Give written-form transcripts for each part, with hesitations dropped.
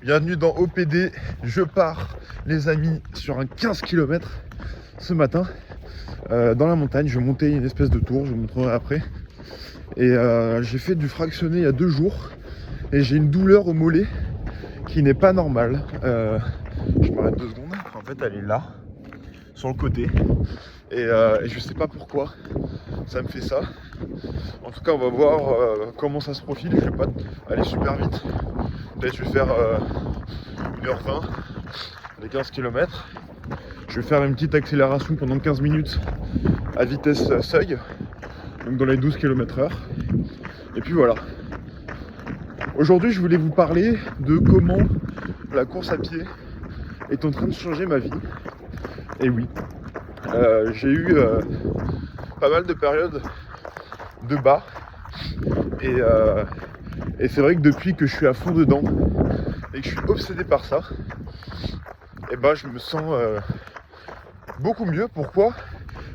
Bienvenue dans OPD, je pars les amis sur un 15 km ce matin dans la montagne. Je vais monter une espèce de tour, je vous montrerai après. Et j'ai fait du fractionné il y a 2 jours et j'ai une douleur au mollet qui n'est pas normale. Je m'arrête 2 secondes, en fait elle est là, sur le côté. Et je sais pas pourquoi ça me fait ça. En tout cas on va voir comment ça se profile. Je vais pas aller super vite. Peut-être je vais faire 1h20 les 15 km. Je vais faire une petite accélération pendant 15 minutes à vitesse seuil, donc dans les 12 km/h. Et puis voilà. Aujourd'hui je voulais vous parler de comment la course à pied est en train de changer ma vie. Et oui, j'ai eu pas mal de périodes de bas. Et c'est vrai que depuis que je suis à fond dedans et que je suis obsédé par ça, et ben je me sens beaucoup mieux. Pourquoi ?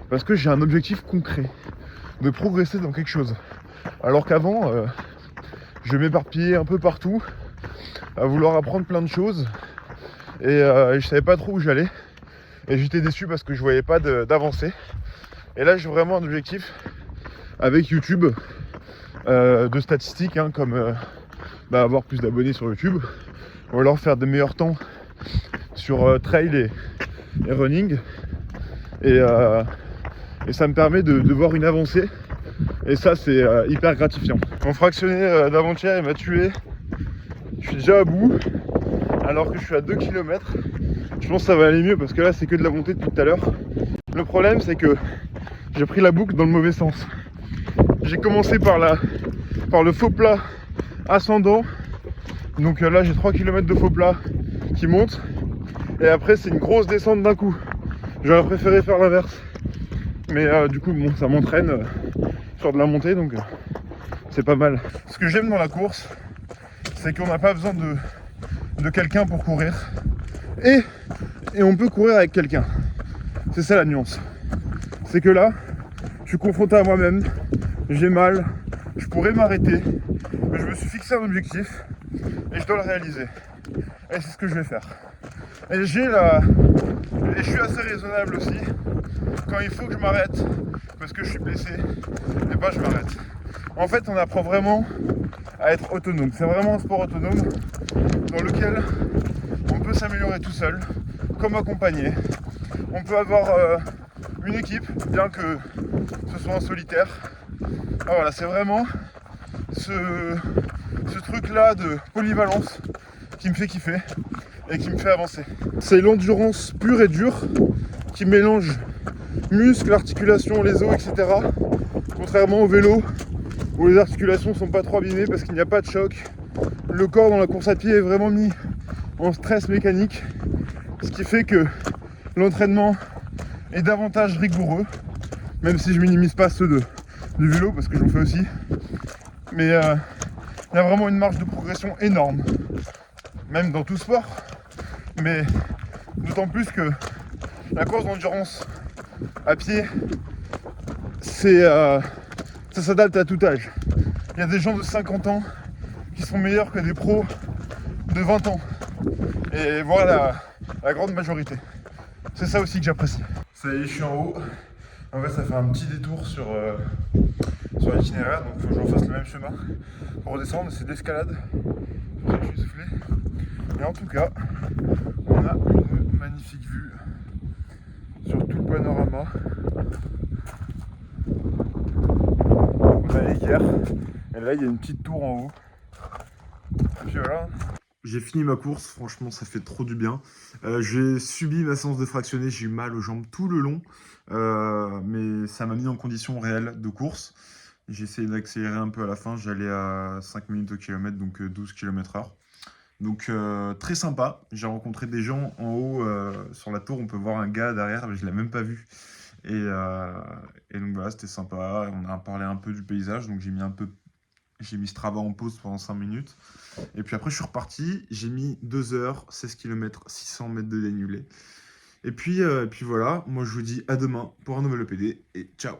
Parce que j'ai un objectif concret de progresser dans quelque chose. Alors qu'avant, je m'éparpillais un peu partout à vouloir apprendre plein de choses et je savais pas trop où j'allais et j'étais déçu parce que je voyais pas d'avancée. Et là j'ai vraiment un objectif avec YouTube de statistiques, hein, comme avoir plus d'abonnés sur YouTube ou alors faire des meilleurs temps sur trail et running et ça me permet de voir une avancée et ça c'est hyper gratifiant. Mon fractionné d'avant-hier il m'a tué, je suis déjà à bout alors que je suis à 2 km. Je pense que ça va aller mieux parce que là c'est que de la montée depuis tout à l'heure. Le problème c'est que j'ai pris la boucle dans le mauvais sens. J'ai commencé par le faux plat ascendant, donc là j'ai 3 km de faux plat qui monte et après c'est une grosse descente d'un coup. J'aurais préféré faire l'inverse, mais du coup bon, ça m'entraîne sur de la montée, donc c'est pas mal. Ce que j'aime dans la course, c'est qu'on n'a pas besoin de quelqu'un pour courir et on peut courir avec quelqu'un. C'est ça la nuance, c'est que là je suis confronté à moi-même, j'ai mal, je pourrais m'arrêter, mais je me suis fixé un objectif et je dois le réaliser. Et c'est ce que je vais faire. Et je suis assez raisonnable aussi. Quand il faut que je m'arrête parce que je suis blessé, et ben je m'arrête. En fait, on apprend vraiment à être autonome. C'est vraiment un sport autonome dans lequel on peut s'améliorer tout seul, comme accompagné. On peut avoir une équipe, bien que ce soit en solitaire. Ah, voilà, c'est vraiment ce truc-là de polyvalence qui me fait kiffer et qui me fait avancer. C'est l'endurance pure et dure qui mélange muscles, articulations, les os, etc. Contrairement au vélo où les articulations sont pas trop abîmées parce qu'il n'y a pas de choc. Le corps dans la course à pied est vraiment mis en stress mécanique, ce qui fait que l'entraînement est davantage rigoureux, même si je minimise pas ceux du vélo parce que j'en fais aussi. Mais il y a vraiment une marge de progression énorme, même dans tout sport, mais d'autant plus que la course d'endurance à pied, ça s'adapte à tout âge. Il y a des gens de 50 ans qui sont meilleurs que des pros de 20 ans. Et voilà la grande majorité. C'est ça aussi que j'apprécie. Ça y est, je suis en haut. En fait, ça fait un petit détour sur l'itinéraire, donc il faut que je refasse le même chemin pour redescendre. C'est de l'escalade. C'est pour ça que je suis soufflé. Et en tout cas, on a une magnifique vue sur tout le panorama. On allait hier, et là il y a une petite tour en haut. Et puis voilà. J'ai fini ma course, franchement ça fait trop du bien. J'ai subi ma séance de fractionné, j'ai eu mal aux jambes tout le long, mais ça m'a mis en condition réelle de course. J'ai essayé d'accélérer un peu à la fin, j'allais à 5 minutes au kilomètre, donc 12 km/h. Donc très sympa, j'ai rencontré des gens en haut sur la tour, on peut voir un gars derrière, mais je ne l'ai même pas vu. Et donc voilà, c'était sympa, on a parlé un peu du paysage, donc j'ai mis Strava en pause pendant 5 minutes. Et puis après, je suis reparti. J'ai mis 2 heures, 16 km, 600 mètres de dénivelé. Et puis voilà, moi je vous dis à demain pour un nouvel EPD et ciao.